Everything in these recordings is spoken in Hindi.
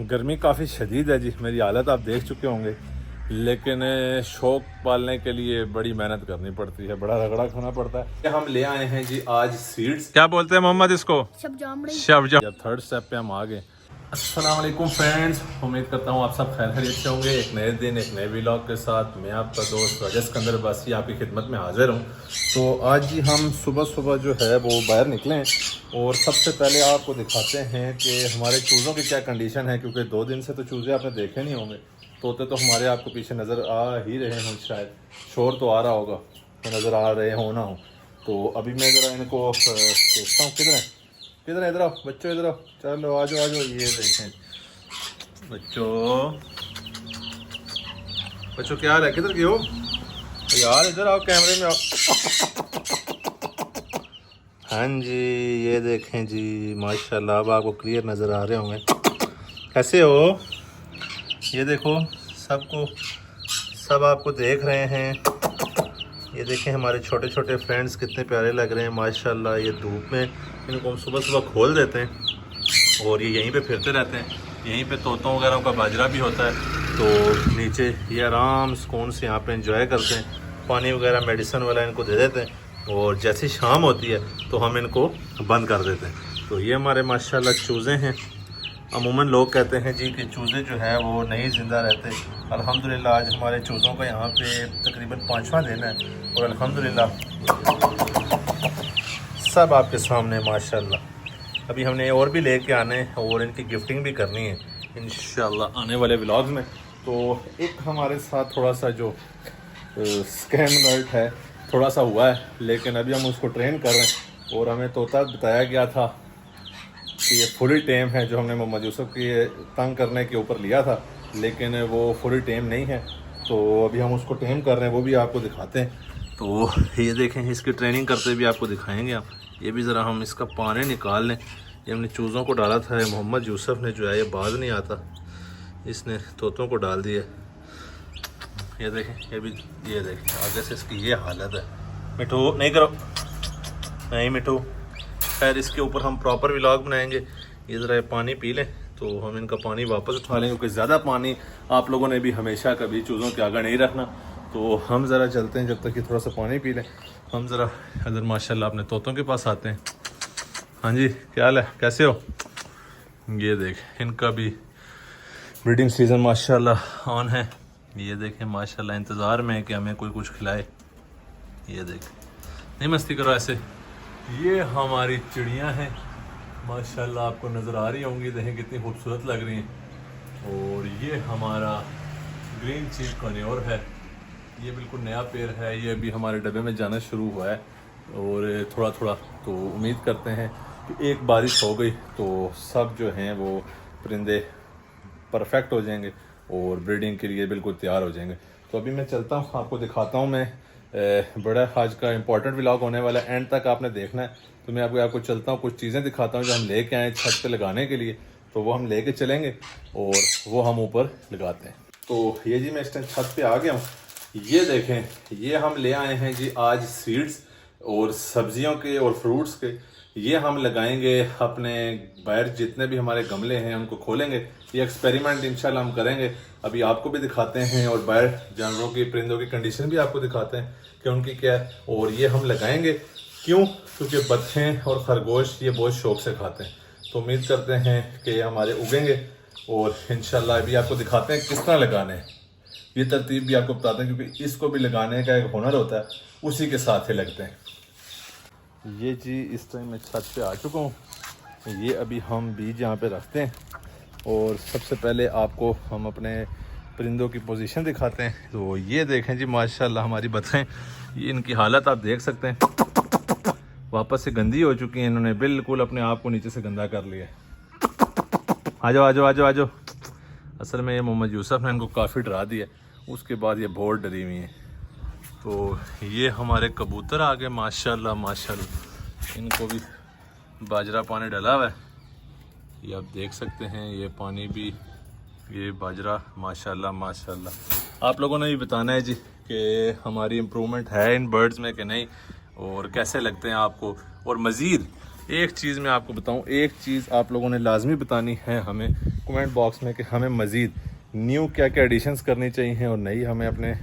गर्मी काफ़ी शदीद है जी, मेरी हालत आप देख चुके होंगे। लेकिन शौक पालने के लिए बड़ी मेहनत करनी पड़ती है, बड़ा रगड़ा खाना पड़ता है। हम ले आए हैं जी आज सीड्स, क्या बोलते हैं मोहम्मद इसको, शबजम। थर्ड स्टेप पे हम आ गए। अस्सलाम वालेकुम फ्रेंड्स, उम्मीद करता हूँ आप सब खैर खैरियत से होंगे। एक नए दिन एक नए व्लॉग के साथ मैं आपका दोस्त रजत सिकंदर बासी आपकी खिदमत में हाजिर हूँ। तो आज जी हम सुबह सुबह जो है वो बाहर निकले हैं और सबसे पहले आपको दिखाते हैं कि हमारे चूज़ों की क्या कंडीशन है, क्योंकि 2 दिन से तो चूज़े आपने देखे नहीं होंगे। तोते तो हमारे आपको पीछे नज़र आ ही रहे हों, शायद शोर तो आ रहा होगा, तो नज़र आ रहे हो ना हो। तो अभी मैं ज़रा इनको देखता हूँ किधर है, किधर है, इधर आओ बच्चों, इधर आओ, चलो आ जाओ आ जाओ। ये देखें बच्चों, बच्चों क्या हाल है, किधर गए हो यार, इधर आओ कैमरे में आओ। हाँ जी, ये देखें जी, माशाल्लाह अब आपको क्लियर नज़र आ रहे होंगे। कैसे हो, ये देखो सब आपको देख रहे हैं। ये देखें हमारे छोटे छोटे फ्रेंड्स कितने प्यारे लग रहे हैं माशाल्लाह। ये धूप में इनको हम सुबह सुबह खोल देते हैं और ये यहीं पे फिरते रहते हैं। यहीं पे तोतों वगैरह का बाजरा भी होता है, तो नीचे ये आराम सुकून से यहाँ पे एंजॉय करते हैं। पानी वगैरह मेडिसिन वाला इनको दे देते हैं और जैसे शाम होती है तो हम इनको बंद कर देते हैं। तो ये हमारे माशाल्लाह चूज़े हैं। अमूमन लोग कहते हैं जी कि चूज़े जो है वो नहीं ज़िंदा रहते। अल्हम्दुलिल्लाह आज हमारे चूज़ों का यहाँ पे तकरीबन 5वां दिन है और अल्हम्दुलिल्लाह सब आपके सामने माशाल्लाह। अभी हमने और भी लेके आने हैं और इनकी गिफ्टिंग भी करनी है इंशाल्लाह आने वाले व्लॉग्स में। तो एक हमारे साथ थोड़ा सा जो स्कैम अलर्ट है थोड़ा सा हुआ है, लेकिन अभी हम उसको ट्रेन कर रहे हैं। और हमें तोता बताया गया था कि ये फुली टेम है, जो हमने मोहम्मद यूसुफ की तंग करने के ऊपर लिया था, लेकिन वो फुली टेम नहीं है। तो अभी हम उसको टेम कर रहे हैं, वो भी आपको दिखाते हैं। तो ये देखें, इसकी ट्रेनिंग करते भी आपको दिखाएंगे आप। ये भी ज़रा हम इसका पानी निकाल लें। ये हमने चूज़ों को डाला था, मोहम्मद यूसुफ ने जो है ये बाज नहीं आता, इसने तोतों को डाल दिया। ये देखें, ये भी ये देखें आगे से इसकी ये हालत है। मिठू नहीं करो, नहीं मिठू। खैर इसके ऊपर हम प्रॉपर व्लॉग बनाएंगे। ये ज़रा पानी पी लें तो हम इनका पानी वापस उठा लें, क्योंकि ज़्यादा पानी आप लोगों ने भी हमेशा कभी चूज़ों के आगे नहीं रखना। तो हम ज़रा चलते हैं जब तक कि थोड़ा सा पानी पी लें। हम ज़रा इधर माशाल्लाह अपने तोतों के पास आते हैं। हाँ जी, क्या हाल है, कैसे हो। ये देख इनका भी ब्रीडिंग सीज़न माशाल्लाह ऑन है। ये देखें माशाल्लाह इंतज़ार में है कि हमें कोई कुछ खिलाए। ये देख, नहीं मस्ती करो ऐसे। ये हमारी चिड़ियाँ हैं माशाल्लाह, आपको नज़र आ रही होंगी, देखें कितनी खूबसूरत लग रही हैं। और ये हमारा ग्रीन चीक कन्योर है, ये बिल्कुल नया पेड़ है। ये अभी हमारे डब्बे में जाना शुरू हुआ है और थोड़ा थोड़ा, तो उम्मीद करते हैं कि एक बारिश हो गई तो सब जो हैं वो परिंदे परफेक्ट हो जाएंगे और ब्रीडिंग के लिए बिल्कुल तैयार हो जाएंगे। तो अभी मैं चलता हूँ, आपको दिखाता हूँ। मैं बड़ा आज का इम्पोर्टेंट व्लॉग होने वाला है, एंड तक आपने देखना है। तो मैं आपको चलता हूँ, कुछ चीज़ें दिखाता हूँ जो हम लेके आए छत पे लगाने के लिए। तो वो हम लेके चलेंगे और वो हम ऊपर लगाते हैं। तो ये जी मैं इस टाइम छत पे आ गया हूँ। ये देखें, ये हम ले आए हैं जी आज सीड्स और सब्जियों के और फ्रूट्स के। ये हम लगाएंगे अपने बाहर, जितने भी हमारे गमले हैं उनको खोलेंगे। ये एक्सपेरिमेंट इंशाल्लाह हम करेंगे, अभी आपको भी दिखाते हैं और बाहर जानवरों की परिंदों की कंडीशन भी आपको दिखाते हैं कि उनकी क्या है। और ये हम लगाएंगे क्यों, क्योंकि बत्तखें और खरगोश ये बहुत शौक से खाते हैं। तो उम्मीद करते हैं कि ये हमारे उगेंगे और इंशाल्लाह अभी आपको दिखाते हैं किस तरह लगाने हैं। ये तरतीब भी आपको बताते हैं, क्योंकि इसको भी लगाने का एक हुनर होता है, उसी के साथ ही लगते हैं। ये जी इस टाइम मैं छत पे आ चुका हूँ। ये अभी हम बीज यहाँ पे रखते हैं और सबसे पहले आपको हम अपने परिंदों की पोजीशन दिखाते हैं। तो ये देखें जी माशाल्लाह हमारी बत्तखें, ये इनकी हालत आप देख सकते हैं, वापस से गंदी हो चुकी हैं। इन्होंने बिल्कुल अपने आप को नीचे से गंदा कर लिया। आ जाओ आ जाओ आ जाओ आ जाओ। असल में ये मोहम्मद यूसुफ ने इनको काफ़ी डरा दिया, उसके बाद ये बहुत डरी हुई हैं। तो ये हमारे कबूतर आ गए माशाल्लाह माशाल्लाह, इनको भी बाजरा पानी डाला हुआ है, ये आप देख सकते हैं। ये पानी भी, ये बाजरा माशाल्लाह माशाल्लाह। आप लोगों ने भी बताना है जी कि हमारी इम्प्रूवमेंट है इन बर्ड्स में कि नहीं, और कैसे लगते हैं आपको। और मज़ीद एक चीज़ मैं आपको बताऊं, एक चीज़ आप लोगों ने लाजमी बतानी है हमें कमेंट बॉक्स में कि हमें मज़ीद न्यू क्या क्या एडिशंस करनी चाहिए और नई हमें अपने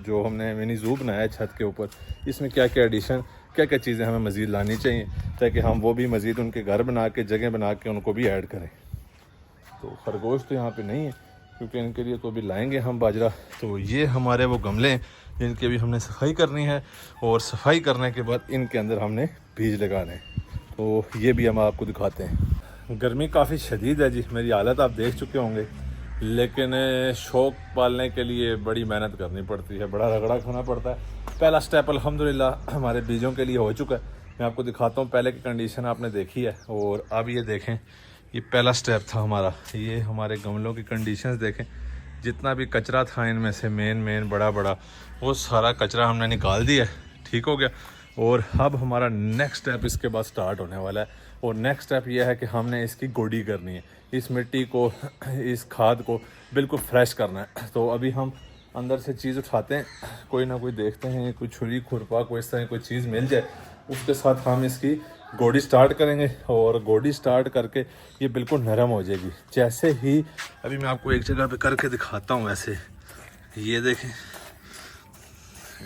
जो हमने मिनी ज़ू बनाया है छत के ऊपर, इसमें क्या क्या एडिशन, क्या क्या चीज़ें हमें मज़ीद लानी चाहिए ताकि हम वो भी मज़ीद उनके घर बना के, जगह बना के उनको भी ऐड करें। तो खरगोश तो यहाँ पे नहीं है क्योंकि इनके लिए तो अभी लाएंगे हम बाजरा। तो ये हमारे वो गमले हैं जिनकी अभी हमने सफाई करनी है और सफाई करने के बाद इनके अंदर हमने बीज लगाने हैं। तो ये भी हम आपको दिखाते हैं। गर्मी काफ़ी शदीद है जी, मेरी हालत आप देख चुके होंगे, लेकिन शौक़ पालने के लिए बड़ी मेहनत करनी पड़ती है, बड़ा रगड़ा खाना पड़ता है। पहला स्टेप अल्हम्दुलिल्लाह हमारे बीजों के लिए हो चुका है। मैं आपको दिखाता हूँ, पहले की कंडीशन आपने देखी है और अब ये देखें, ये पहला स्टेप था हमारा। ये हमारे गमलों की कंडीशंस देखें, जितना भी कचरा था इनमें से मेन बड़ा वो सारा कचरा हमने निकाल दिया है, ठीक हो गया। और अब हमारा नेक्स्ट स्टेप इसके बाद स्टार्ट होने वाला है। और नेक्स्ट स्टेप ये है कि हमने इसकी गोडी करनी है, इस मिट्टी को, इस खाद को बिल्कुल फ्रेश करना है। तो अभी हम अंदर से चीज़ उठाते हैं, कोई ना कोई देखते हैं, कोई छुरी खुरपा कोई इस तरह कोई चीज़ मिल जाए, उसके साथ हम इसकी गोडी स्टार्ट करेंगे। और गोडी स्टार्ट करके ये बिल्कुल नरम हो जाएगी। जैसे ही अभी मैं आपको एक जगह पे करके दिखाता हूँ, ऐसे ये देखें,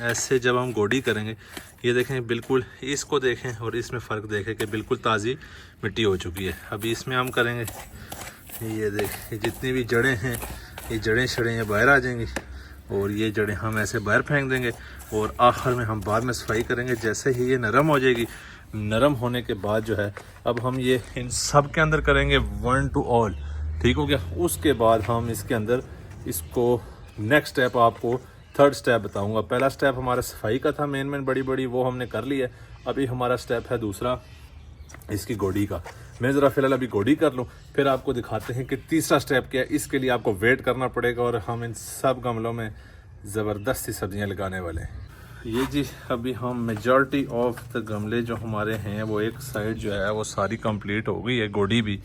ऐसे जब हम गोडी करेंगे, ये देखें बिल्कुल, इसको देखें और इसमें फ़र्क देखें कि बिल्कुल ताज़ी मिट्टी हो चुकी है। अभी इसमें हम करेंगे, ये देखें जितनी भी जड़ें हैं, ये जड़ें शड़ें ये बाहर आ जाएंगी और ये जड़ें हम ऐसे बाहर फेंक देंगे। और आखिर में हम बाद में सफाई करेंगे। जैसे ही ये नरम हो जाएगी, नरम होने के बाद जो है अब हम ये इन सब के अंदर करेंगे 1 to all, ठीक हो गया। उसके बाद हम इसके अंदर इसको नेक्स्ट स्टेप आपको थर्ड स्टेप बताऊंगा। पहला स्टेप हमारा सफाई का था, मेन बड़ी वो हमने कर लिया है। अभी हमारा स्टेप है दूसरा इसकी गोडी का। मैं ज़रा फ़िलहाल अभी गोडी कर लूँ, फिर आपको दिखाते हैं कि तीसरा स्टेप क्या है। इसके लिए आपको वेट करना पड़ेगा और हम इन सब गमलों में ज़बरदस्त सी सब्जियाँ लगाने वाले हैं। ये जी अभी हम मेजॉरिटी ऑफ द गमले जो हमारे हैं वो एक साइड जो है वो सारी कंप्लीट हो गई है, गोडी भी।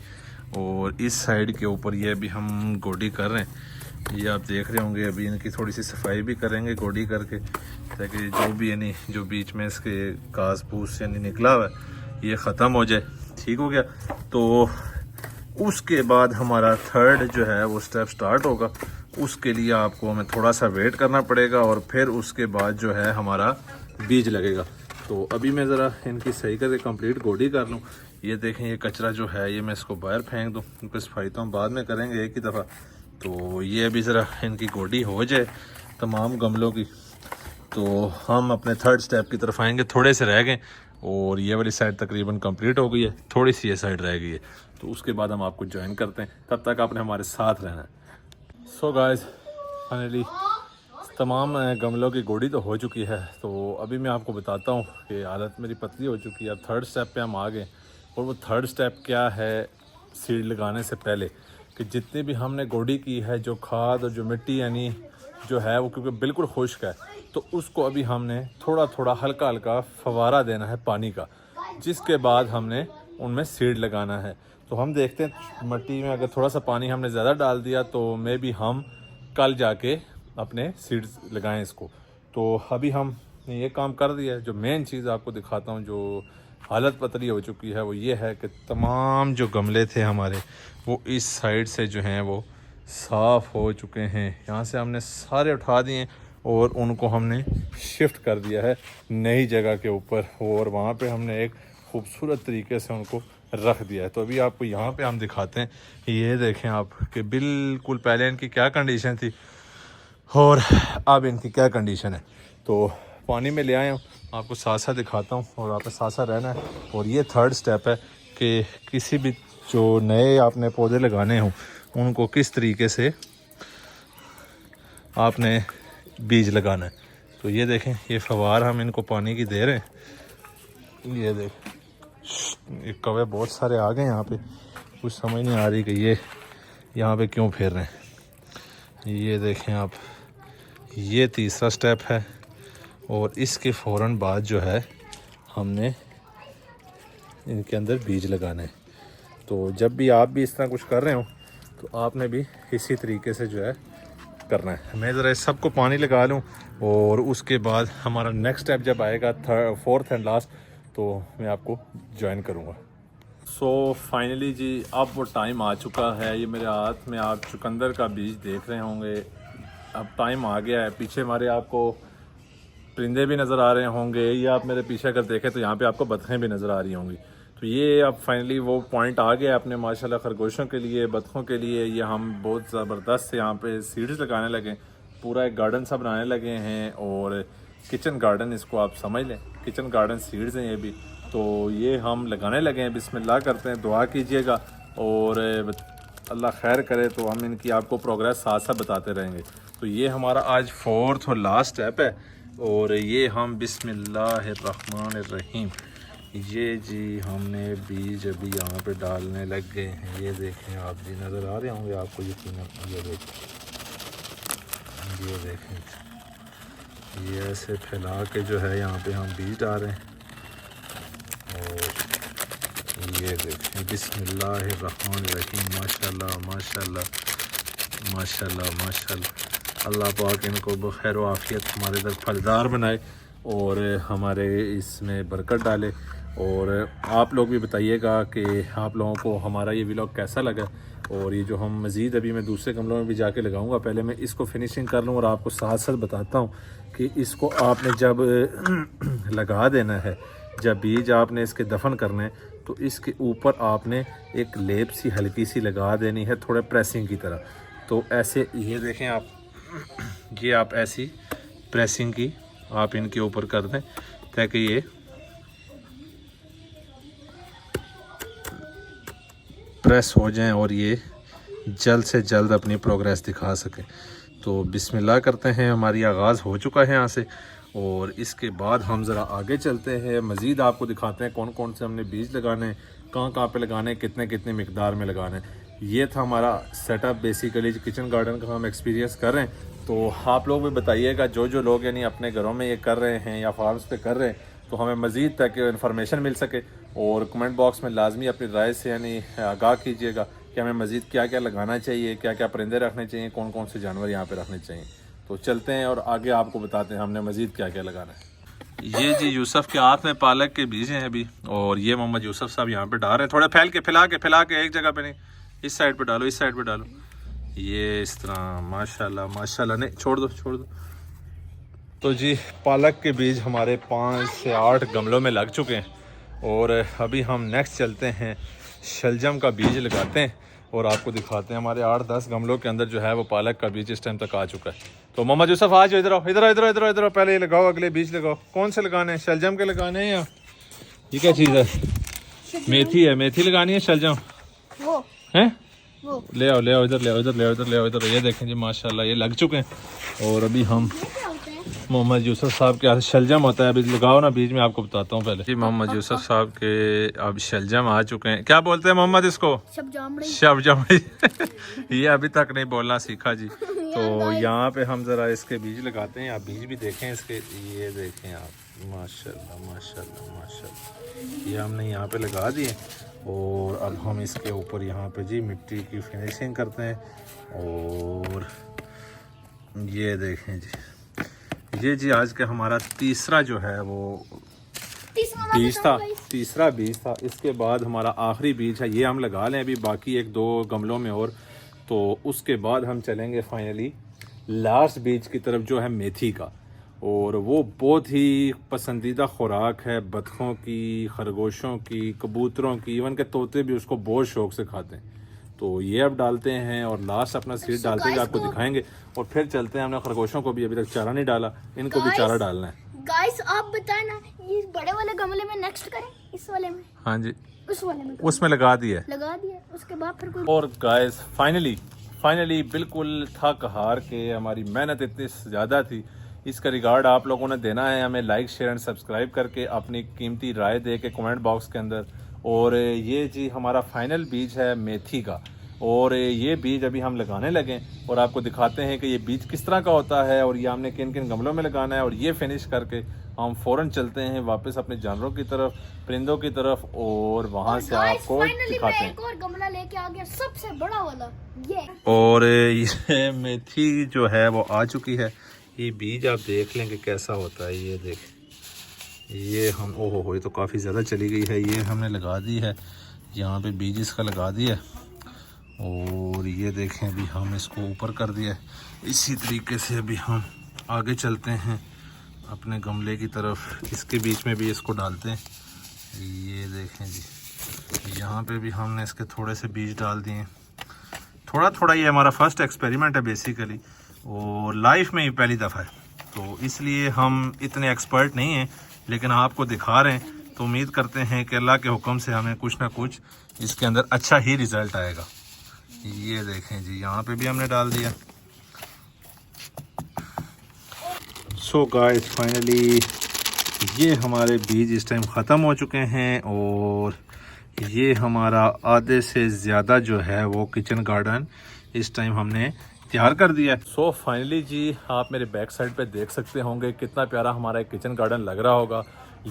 और इस साइड के ऊपर ये अभी हम गोडी कर रहे हैं, ये आप देख रहे होंगे। अभी इनकी थोड़ी सी सफाई भी करेंगे गोडी करके, ताकि जो भी यानी जो बीच में इसके घास फूस यानी निकला हुआ है ये ख़त्म हो जाए, ठीक हो गया। तो उसके बाद हमारा थर्ड जो है वो स्टेप स्टार्ट होगा। उसके लिए आपको हमें थोड़ा सा वेट करना पड़ेगा और फिर उसके बाद जो है हमारा बीज लगेगा। तो अभी मैं ज़रा इनकी सही करके कंप्लीट गोडी कर लूँ। ये देखें, ये कचरा जो है ये मैं इसको बाहर फेंक दूँ, क्योंकि सफाई तो हम बाद में करेंगे एक ही दफ़ा। तो ये अभी ज़रा इनकी गोडी हो जाए तमाम गमलों की, तो हम अपने थर्ड स्टेप की तरफ आएंगे। थोड़े से रह गए और ये वाली साइड तकरीबन कंप्लीट हो गई है, थोड़ी सी ये साइड रह गई है। तो उसके बाद हम आपको ज्वाइन करते हैं, तब तक आपने हमारे साथ रहना है। सो गाइस, फाइनली तमाम गमलों की गोडी तो हो चुकी है। तो अभी मैं आपको बताता हूँ कि हालत मेरी पतली हो चुकी है। अब थर्ड स्टेप पे हम आ गए। और वो थर्ड स्टेप क्या है, सीड लगाने से पहले कि जितनी भी हमने गोडी की है, जो खाद और जो मिट्टी यानी जो है वो क्योंकि बिल्कुल खुश्क है, तो उसको अभी हमने थोड़ा थोड़ा हल्का हल्का फवारा देना है पानी का, जिसके बाद हमने उनमें सीड लगाना है। तो हम देखते हैं मिट्टी में अगर थोड़ा सा पानी हमने ज़्यादा डाल दिया तो मे भी हम कल जाके अपने सीड्स लगाएं इसको। तो अभी हम ये काम कर दिया है। जो मेन चीज़ आपको दिखाता हूँ, जो हालत पतली हो चुकी है, वो ये है कि तमाम जो गमले थे हमारे वो इस साइड से जो हैं वो साफ़ हो चुके हैं। यहाँ से हमने सारे उठा दिए और उनको हमने शिफ्ट कर दिया है नई जगह के ऊपर, और वहाँ पे हमने एक खूबसूरत तरीके से उनको रख दिया है। तो अभी आपको यहाँ पे हम दिखाते हैं, ये देखें आप कि बिल्कुल पहले इनकी क्या कंडीशन थी और अब इनकी क्या कंडीशन है। तो पानी में ले आया हूँ, आपको साथ साथ दिखाता हूँ और आपने साथ साथ रहना है। और ये थर्ड स्टेप है कि किसी भी जो नए आपने पौधे लगाने हों उनको किस तरीके से आपने बीज लगाना है। तो ये देखें, ये फवार हम इनको पानी की दे रहे हैं। ये देखें, ये कौवे बहुत सारे आ गए यहाँ पे, कुछ समझ नहीं आ रही कि ये यहाँ पे क्यों फिर रहे हैं। ये देखें आप, ये तीसरा स्टेप है और इसके फ़ौरन बाद जो है हमने इनके अंदर बीज लगाना है। तो जब भी आप भी इस तरह कुछ कर रहे हो तो आपने भी इसी तरीके से जो है करना है। मैं ज़रा इस सबको पानी लगा लूँ और उसके बाद हमारा नेक्स्ट स्टेप जब आएगा फोर्थ एंड लास्ट, तो मैं आपको ज्वाइन करूँगा। सो फाइनली जी अब वो टाइम आ चुका है। ये मेरे हाथ में आप चुकंदर का बीज देख रहे होंगे। अब टाइम आ गया है। पीछे हमारे आपको परिंदे भी नज़र आ रहे होंगे, या आप मेरे पीछे अगर देखें तो यहाँ पे आपको बतखें भी नज़र आ रही होंगी। तो ये अब फाइनली वो पॉइंट आ गया अपने माशाल्लाह खरगोशों के लिए, बतखों के लिए। ये हम बहुत ज़बरदस्त यहाँ पे सीड्स लगाने लगे, पूरा एक गार्डन सा बनाने लगे हैं। और किचन गार्डन इसको आप समझ लें, किचन गार्डन सीड्स हैं ये भी। तो ये हम लगाने लगे हैं। बिस्मिल्लाह करते हैं, दुआ कीजिएगा और अल्लाह खैर करे तो हम इनकी आपको प्रोग्रेस साथ साथ बताते रहेंगे। तो ये हमारा आज 4th और लास्ट स्टेप है। और ये हम बिस्मिल्लाहिर्रहमानिर्रहीम, ये जी हमने बीज अभी यहाँ पे डालने लग गए हैं। ये देखें आप जी, नज़र आ रहे होंगे आपको यकीनन। ये देखें, ये ऐसे फैला के जो है यहाँ पे हम बीज डाल रहे हैं। और ये देखें बिस्मिल्लाहिर्रहमानिर्रहीम, माशाल्लाह माशाल्लाह माशाल्लाह माशाल्लाह। अल्लाह पाक इनको बखैर आफियत हमारे इधर फलदार बनाए और हमारे इसमें बरकत डाले। और आप लोग भी बताइएगा कि आप लोगों को हमारा ये व्लॉग कैसा लगा। और ये जो हम मज़ीद अभी मैं दूसरे गमलों में भी जाके लगाऊंगा, पहले मैं इसको फिनिशिंग कर लूँ और आपको साथ साथ बताता हूँ कि इसको आपने जब लगा देना है, जब बीज आपने इसके दफन करने हैं, तो इसके ऊपर आपने एक लेप सी हल्की सी लगा देनी है, थोड़ा प्रेसिंग की तरह। तो ऐसे ये देखें आप, ये आप ऐसी प्रेसिंग की आप इनके ऊपर कर दें ताकि ये प्रेस हो जाएं और ये जल्द से जल्द अपनी प्रोग्रेस दिखा सकें। तो बिस्मिल्लाह करते हैं, हमारी आगाज़ हो चुका है यहाँ से। और इसके बाद हम ज़रा आगे चलते हैं, मज़ीद आपको दिखाते हैं कौन कौन से हमने बीज लगाने, कहाँ कहाँ पे लगाने, कितने कितने मिकदार में लगाने। ये था हमारा सेटअप बेसिकली किचन गार्डन का हम एक्सपीरियंस कर रहे हैं। तो आप लोग भी बताइएगा, जो जो लोग यानी अपने घरों में ये कर रहे हैं या फार्म्स पे कर रहे हैं, तो हमें मज़ीद ताकि इन्फॉर्मेशन मिल सके। और कमेंट बॉक्स में लाजमी अपनी राय से यानी आगाह कीजिएगा कि हमें मज़ीद क्या क्या लगाना चाहिए, क्या क्या परिंदे रखने चाहिए, कौन कौन से जानवर यहाँ पे रखने चाहिए। तो चलते हैं और आगे आपको बताते हैं हमने मज़ीद क्या क्या लगाना है। ये जी यूसुफ के हाथ में पालक के बीज हैं अभी, और ये मोहम्मद यूसुफ साहब यहाँ पे डाल रहे हैं। थोड़ा फैला के एक जगह पे नहीं, इस साइड पे डालो, इस साइड पे डालो। ये इस तरह माशाल्लाह माशाल्लाह। नहीं, छोड़ दो। तो जी पालक के बीज हमारे 5 से 8 गमलों में लग चुके हैं। और अभी हम नेक्स्ट चलते हैं, शलजम का बीज लगाते हैं और आपको दिखाते हैं। हमारे 8-10 गमलों के अंदर जो है वो पालक का बीज इस टाइम तक आ चुका है। तो मोहम्मद यूसुफ आज इधर आओ, इधर पहले ये लगाओ, अगले बीज लगाओ। कौन से लगाने हैं, शलजम के लगाने हैं या ये क्या चीज़ है? मेथी है, मेथी लगानी है, शलजम है। ले आओ इधर। ये देखें जी माशाल्लाह ये लग चुके हैं। और अभी हम मोहम्मद यूसुफ साहब के शलजम होता है, अभी लगाओ ना बीज में, आपको बताता हूँ पहले जी। मोहम्मद यूसुफ साहब के अब शलजम आ चुके हैं। क्या बोलते हैं मोहम्मद इसको? शबजमड़ी। ये अभी तक नहीं बोलना सीखा जी। तो यहाँ पे हम ज़रा इसके बीज लगाते हैं, आप बीज भी देखें इसके। ये देखें आप माशाल्लाह। ये हमने यहाँ पे लगा दिए और अब हम इसके ऊपर यहाँ पे जी मिट्टी की फिनिशिंग करते हैं। और ये देखें जी, ये जी आज का हमारा तीसरा जो है वो तीसरा बीज था। इसके बाद हमारा आखिरी बीज है, ये हम लगा लें अभी बाकी 1-2 गमलों में। और तो उसके बाद हम चलेंगे फाइनली लास्ट बीज की तरफ जो है मेथी का। और वो बहुत ही पसंदीदा खुराक है बतखों की, खरगोशों की, कबूतरों की, इवन के तोते भी उसको बहुत शौक से खाते हैं। तो ये अब डालते हैं और लास्ट अपना सीड डालते हैं, आपको दिखाएंगे। और फिर चलते हैं, हमने खरगोशों को भी अभी तक चारा नहीं डाला, इनको भी चारा डालना है। गाइस आप बताएं ना, ये बड़े वाले गमले में नेक्स्ट करें, इस वाले में? हाँ जी, उस वाले में उसमें लगा दिया उसके बाद फिर कोई। और गाइस फाइनली बिल्कुल थक हार के, हमारी मेहनत इतनी ज़्यादा थी, इसका रिगार्ड आप लोगों ने देना है हमें। लाइक शेयर एंड सब्सक्राइब करके अपनी कीमती राय दे के कमेंट बॉक्स के अंदर। और ये जी हमारा फाइनल बीज है मेथी का। और ये बीज अभी हम लगाने लगे और आपको दिखाते हैं कि ये बीज किस तरह का होता है और ये हमने किन किन गमलों में लगाना है। और ये फिनिश करके हम फ़ौरन चलते हैं वापस अपने जानवरों की तरफ, परिंदों की तरफ, और वहाँ से आपको दिखाते हैं। एक और गमला लेके आ गया, सबसे बड़ा वाला ये। और ये मेथी जो है वो आ चुकी है। ये बीज आप देख लें कि कैसा होता है। ये देख, ये हम ओहो हो, ये तो काफ़ी ज़्यादा चली गई है। ये हमने लगा दी है, यहाँ पे बीज इसका लगा दिया है। और ये देखें अभी हम इसको ऊपर कर दिया है। इसी तरीके से अभी हम आगे चलते हैं अपने गमले की तरफ, इसके बीच में भी इसको डालते हैं। ये देखें जी, यहाँ पे भी हमने इसके थोड़े से बीज डाल दिए हैं, थोड़ा थोड़ा। ये हमारा फर्स्ट एक्सपेरिमेंट है बेसिकली, और लाइफ में ही पहली दफ़ा है, तो इसलिए हम इतने एक्सपर्ट नहीं हैं, लेकिन आपको दिखा रहे हैं। तो उम्मीद करते हैं कि अल्लाह के हुक्म से हमें कुछ ना कुछ इसके अंदर अच्छा ही रिज़ल्ट आएगा। ये देखें जी, यहाँ पे भी हमने डाल दिया। सो गाइस फाइनली ये हमारे बीज इस टाइम ख़त्म हो चुके हैं, और ये हमारा आधे से ज़्यादा जो है वो किचन गार्डन इस टाइम हमने तैयार कर दिया। सो फाइनली जी, आप मेरे बैक साइड पे देख सकते होंगे कितना प्यारा हमारा एक किचन गार्डन लग रहा होगा।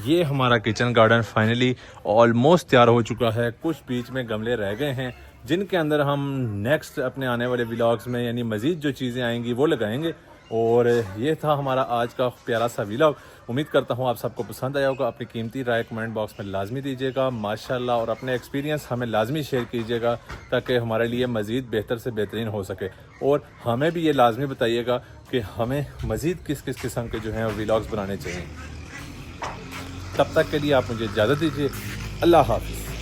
ये हमारा किचन गार्डन फाइनली ऑलमोस्ट तैयार हो चुका है। कुछ बीच में गमले रह गए हैं जिनके अंदर हम नेक्स्ट अपने आने वाले व्लॉग्स में यानी मज़ीद जो चीज़ें आएंगी वो लगाएंगे। और ये था हमारा आज का प्यारा सा व्लॉग। उम्मीद करता हूँ आप सबको पसंद आया होगा। अपनी कीमती राय कमेंट बॉक्स में लाजमी दीजिएगा माशाल्लाह, और अपने एक्सपीरियंस हमें लाजमी शेयर कीजिएगा ताकि हमारे लिए मज़ीद बेहतर से बेहतरीन हो सके। और हमें भी ये लाजमी बताइएगा कि हमें मज़ीद किस किस किस्म के जो हैं व्लॉग्स बनाने चाहिए। तब तक के लिए आप मुझे इजाज़त दीजिए। अल्लाह हाफ़िज़।